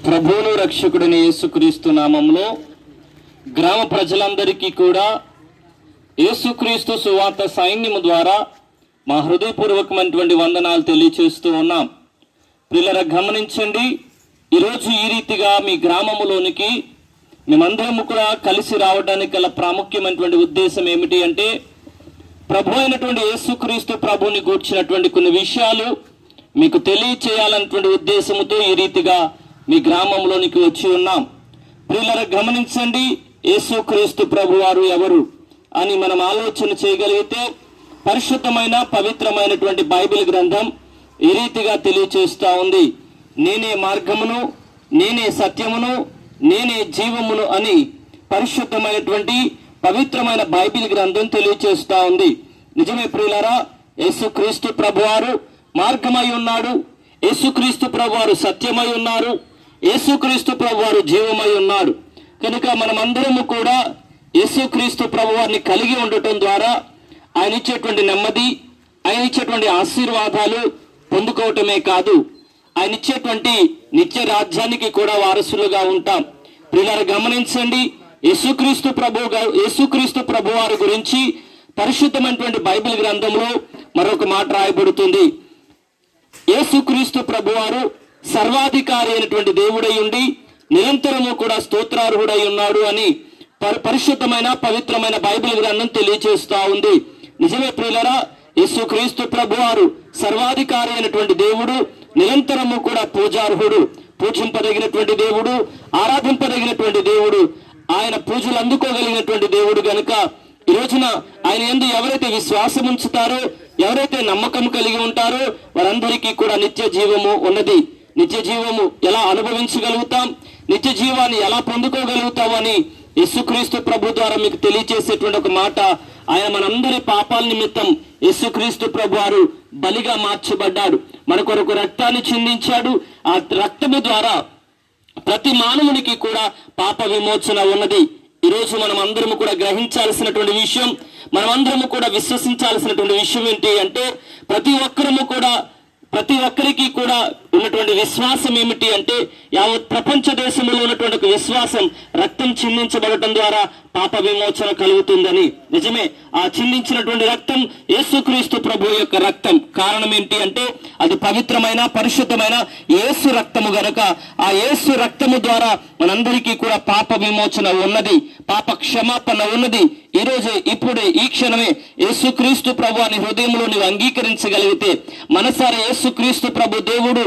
ప్రభువును రక్షకుడైన యేసుక్రీస్తు నామంలో గ్రామ ప్రజలందరికీ కూడా యేసుక్రీస్తు సువార్త సైన్యము ద్వారా మా హృదయపూర్వకమైనటువంటి వందనాలు తెలియచేస్తూ ఉన్నాం. పిల్లరా గమనించండి, ఈరోజు ఈ రీతిగా మీ గ్రామములోనికి మేమందరము కూడా కలిసి రావడానికి గల ప్రాముఖ్యమైనటువంటి ఉద్దేశం ఏమిటి అంటే, ప్రభు అయినటువంటి యేసుక్రీస్తు ప్రభువుని గూర్చినటువంటి కొన్ని విషయాలు మీకు తెలియచేయాలన్నటువంటి ఉద్దేశంతో ఈ రీతిగా మీ గ్రామంలోనికి వచ్చి ఉన్నాం. ప్రియులారా గమనించండి, యేసుక్రీస్తు ప్రభువారు ఎవరు అని మనం ఆలోచన చేయగలిగితే పరిశుద్ధమైన పవిత్రమైనటువంటి బైబిల్ గ్రంథం ఈ రీతిగా తెలియచేస్తూ ఉంది. నేనే మార్గమును, నేనే సత్యమును, నేనే జీవమును అని పరిశుద్ధమైనటువంటి పవిత్రమైన బైబిల్ గ్రంథం తెలియచేస్తూ ఉంది. నిజమే ప్రియులారా, యేసుక్రీస్తు ప్రభువారు మార్గమై ఉన్నాడు, యేసుక్రీస్తు ప్రభువారు సత్యమై ఉన్నారు, యేసుక్రీస్తు ప్రభువారు జీవమై ఉన్నాడు. కనుక మనమందరము కూడా యేసుక్రీస్తు ప్రభువారిని కలిగి ఉండటం ద్వారా ఆయన ఇచ్చేటువంటి నెమ్మది, ఆయన ఇచ్చేటువంటి ఆశీర్వాదాలు పొందుకోవటమే కాదు, ఆయన ఇచ్చేటువంటి నిత్య రాజ్యానికి కూడా వారసులుగా ఉంటాం. ప్రియులారా గమనించండి, యేసుక్రీస్తు ప్రభువారి గురించి పరిశుద్ధమైనటువంటి బైబిల్ గ్రంథంలో మరొక మాట రాయబడుతుంది. యేసుక్రీస్తు ప్రభువారు సర్వాధికారి అయినటువంటి దేవుడై ఉండి నిరంతరము కూడా స్తోత్రార్హుడై ఉన్నాడు అని పరిశుద్ధమైన పవిత్రమైన బైబిల్ గ్రంథం తెలియజేస్తూ ఉంది. నిజమే ప్రియులారా, యేసుక్రీస్తు ప్రభువారు సర్వాధికారి అయినటువంటి దేవుడు, నిరంతరము కూడా పూజార్హుడు, పూజింపదగినటువంటి దేవుడు, ఆరాధింపదగినటువంటి దేవుడు, ఆయన పూజలు అందుకోగలిగినటువంటి దేవుడు. గనుక ఈ రోజున ఆయన యందు ఎవరైతే విశ్వాసం ఉంచుతారో, ఎవరైతే నమ్మకం కలిగి ఉంటారో వారందరికీ కూడా నిత్య జీవము ఉన్నది. నిత్య జీవము ఎలా అనుభవించగలుగుతాం, నిత్య జీవాన్ని ఎలా పొందుకోగలుగుతాం అని యేసుక్రీస్తు ప్రభు ద్వారా మీకు తెలియజేసేటువంటి ఒక మాట. ఆయన మనందరి పాపాల నిమిత్తం యేసుక్రీస్తు ప్రభు వారు బలిగా మార్చబడ్డాడు, మన కొరకు రక్తాన్ని చిందించాడు. ఆ రక్తము ద్వారా ప్రతి మానవునికి కూడా పాప విమోచన ఉన్నది. ఈరోజు మనం అందరము కూడా గ్రహించాల్సినటువంటి విషయం, మనం అందరము కూడా విశ్వసించాల్సినటువంటి విషయం ఏంటి అంటే, ప్రతి ఒక్కరికి కూడా ఉన్నటువంటి విశ్వాసం ఏమిటి అంటే, యావత్ ప్రపంచ దేశంలో ఉన్నటువంటి ఒక విశ్వాసం, రక్తం చిందించబడటం ద్వారా పాప విమోచన కలుగుతుందని. నిజమే, ఆ చిందించినటువంటి రక్తం యేసుక్రీస్తు ప్రభు యొక్క రక్తం. కారణం ఏంటి అంటే, అది పవిత్రమైన పరిశుద్ధమైన యేసు రక్తము గనక ఆ యేసు రక్తము ద్వారా మనందరికీ కూడా పాప విమోచన ఉన్నది, పాప క్షమాపణ ఉన్నది. ఈ రోజే, ఇప్పుడే, ఈ క్షణమే యేసుక్రీస్తు ప్రభు అని హృదయంలో నీవు అంగీకరించగలిగితే, మనసారా యేసుక్రీస్తు ప్రభు దేవుడు